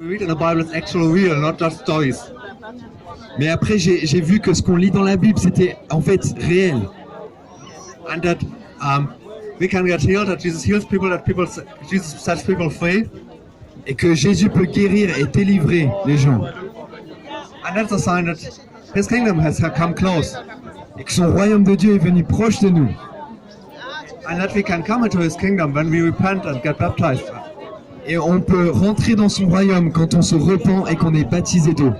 read in the Bible is actually real, not just stories. Mais après, j'ai vu que ce qu'on lit dans la Bible, c'était en fait réel. And that we can get healed, that Jesus heals people, Jesus sets people free. Et que Jésus peut guérir et délivrer les gens. And that's a sign that His kingdom has come close. Et que son royaume de Dieu est venu proche de nous. And that we can come into His kingdom when we repent and get baptized. Et on peut rentrer dans son royaume quand on se repent et qu'on est baptisé d'eau.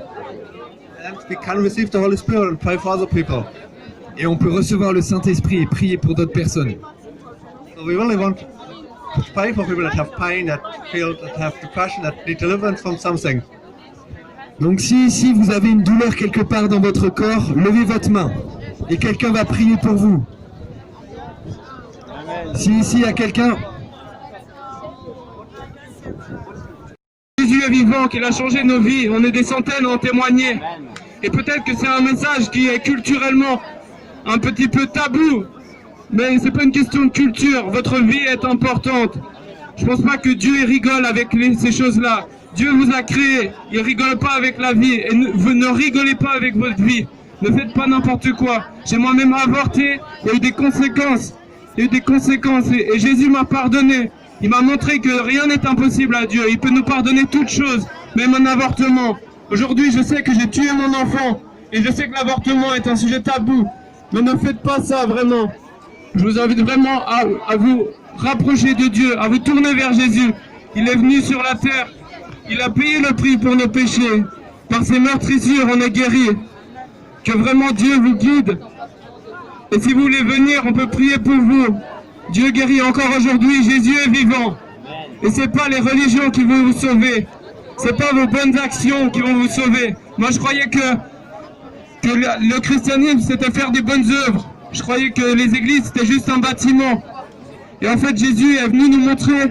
And we can receive the Holy Spirit and pray for other people. Et on peut recevoir le Saint-Esprit et prier pour d'autres personnes. So we really want to pray for people that have pain, that feel, that have depression, that need deliverance from something. Donc si vous avez une douleur quelque part dans votre corps, levez votre main et quelqu'un va prier pour vous. Si ici il y a quelqu'un... Jésus est vivant, qu'il a changé nos vies, on est des centaines à en témoigner. Et peut-être que c'est un message qui est culturellement un petit peu tabou, mais c'est pas une question de culture, votre vie est importante. Je pense pas que Dieu rigole avec ces choses-là. Dieu vous a créé, il rigole pas avec la vie, et vous ne rigolez pas avec votre vie. Ne faites pas n'importe quoi. J'ai moi-même avorté, il y a eu des conséquences. Il y a eu des conséquences et Jésus m'a pardonné. Il m'a montré que rien n'est impossible à Dieu. Il peut nous pardonner toutes choses, même un avortement. Aujourd'hui, je sais que j'ai tué mon enfant et je sais que l'avortement est un sujet tabou. Mais ne faites pas ça, vraiment. Je vous invite vraiment à vous rapprocher de Dieu, à vous tourner vers Jésus. Il est venu sur la terre. Il a payé le prix pour nos péchés. Par ses meurtrissures, on est guéri. Que vraiment Dieu vous guide. Et si vous voulez venir, on peut prier pour vous. Dieu guérit encore aujourd'hui, Jésus est vivant. Et c'est pas les religions qui vont vous sauver. C'est pas vos bonnes actions qui vont vous sauver. Moi je croyais que le christianisme c'était faire des bonnes œuvres. Je croyais que les églises c'était juste un bâtiment. Et en fait Jésus est venu nous montrer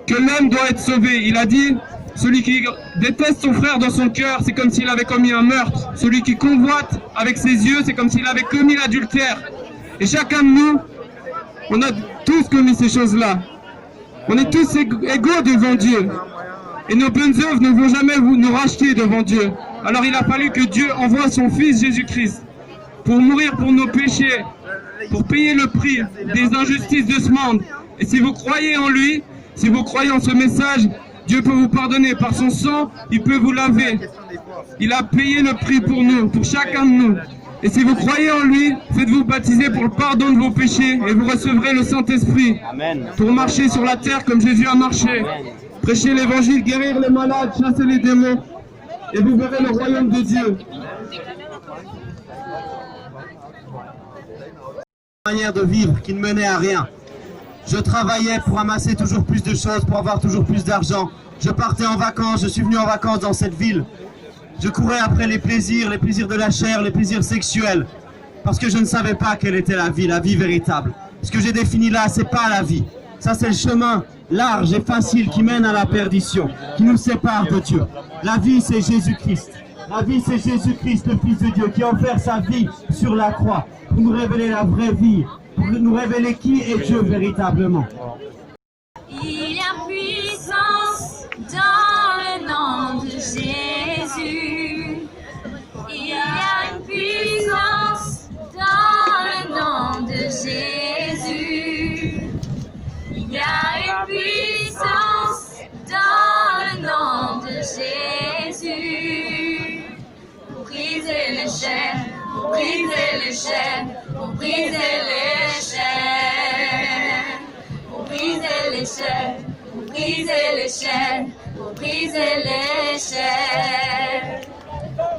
que l'homme doit être sauvé. Il a dit, celui qui déteste son frère dans son cœur, c'est comme s'il avait commis un meurtre. Celui qui convoite avec ses yeux, c'est comme s'il avait commis l'adultère. Et chacun de nous, on a tous commis ces choses-là. On est tous égaux devant Dieu. Et nos bonnes œuvres ne vont jamais nous racheter devant Dieu. Alors il a fallu que Dieu envoie son Fils Jésus-Christ pour mourir pour nos péchés, pour payer le prix des injustices de ce monde. Et si vous croyez en lui, si vous croyez en ce message, Dieu peut vous pardonner. Par son sang, il peut vous laver. Il a payé le prix pour nous, pour chacun de nous. Et si vous croyez en lui, faites-vous baptiser pour le pardon de vos péchés et vous recevrez le Saint-Esprit pour marcher sur la terre comme Jésus a marché. Prêcher l'évangile, guérir les malades, chasser les démons et vous verrez le royaume de Dieu. Manière de vivre qui ne menait à rien. Je travaillais pour amasser toujours plus de choses, pour avoir toujours plus d'argent. Je partais en vacances, je suis venu en vacances dans cette ville. Je courais après les plaisirs de la chair, les plaisirs sexuels. Parce que je ne savais pas quelle était la vie véritable. Ce que j'ai défini là, c'est pas la vie. Ça, c'est le chemin large et facile qui mène à la perdition, qui nous sépare de Dieu. La vie, c'est Jésus-Christ. La vie, c'est Jésus-Christ, le Fils de Dieu, qui a offert sa vie sur la croix pour nous révéler la vraie vie, pour nous révéler qui est Dieu véritablement. Il y a puissance dans le nom de Jésus. Il y a une puissance dans le nom de Jésus. Il y a une puissance dans le nom de Jésus. Pour briser les chaînes, pour briser les chaînes, pour briser les chaînes. Pour briser les chaînes, pour briser les chaînes, pour briser les chaînes.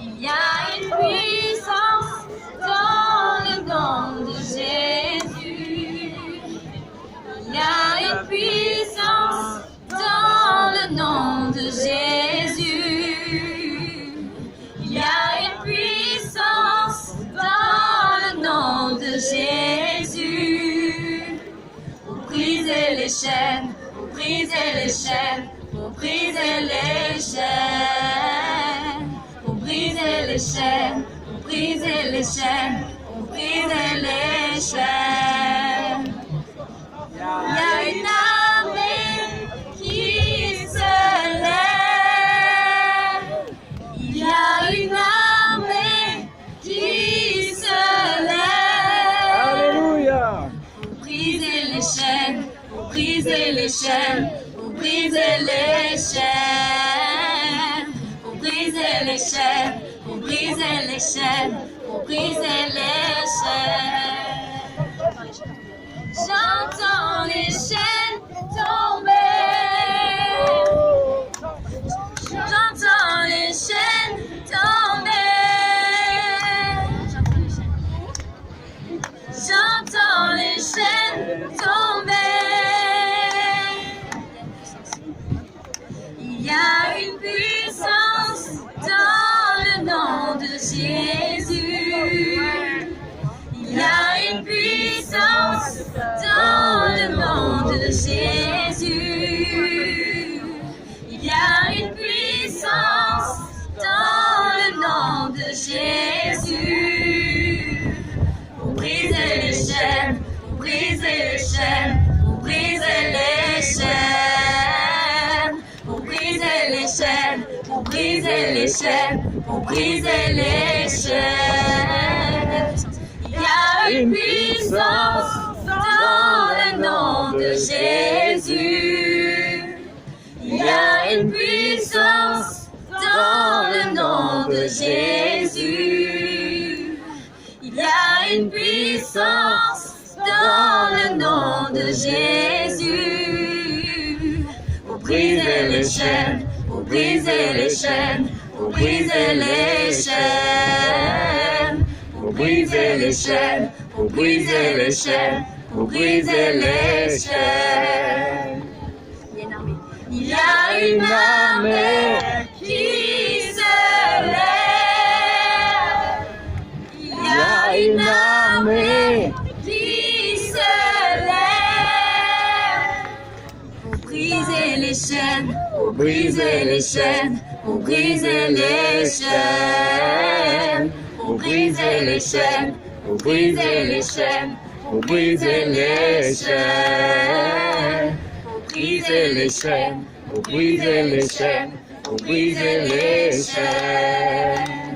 Il y a une puissance dans le nom de Jésus. Il y a une puissance dans le nom de Jésus. Il y a une puissance dans le nom de Jésus. Pour briser les chaînes, pour briser les chaînes, pour briser les chaînes. Pour briser les chaînes, pour briser les chaînes, pour briser les chaînes. Il y a une armée qui se lève. chaînes, pour briser les chaînes, pour briser les chaînes. J'entends les chaînes tomber. J'entends les chaînes tomber. J'entends les chaînes tomber. Il y a une puissance dans le nom de Jésus. Il y a une puissance dans le nom de Jésus. Il y a une puissance dans le nom de Jésus. Pour briser les chaînes, pour briser les chaînes, pour briser les chaînes. Pour briser les chaînes, pour briser les chaînes, pour briser les chaînes. Il y a une puissance dans le nom de Jésus. Il y a une puissance dans le nom de Jésus. Il y a une puissance dans le nom de Jésus. Pour briser les chaînes, pour briser les chaînes, pour briser les chaînes. Pour briser les chaînes, pour briser les chaînes, pour briser les chaînes. Il y a une armée qui se lève. Il y a une armée qui se lève. Pour briser les chaînes, pour briser les chaînes, pour briser les chaînes. Pour briser les chaînes, pour briser les chaînes, pour briser les chaînes. Pour briser les chaînes, pour briser les chaînes, pour briser les chaînes.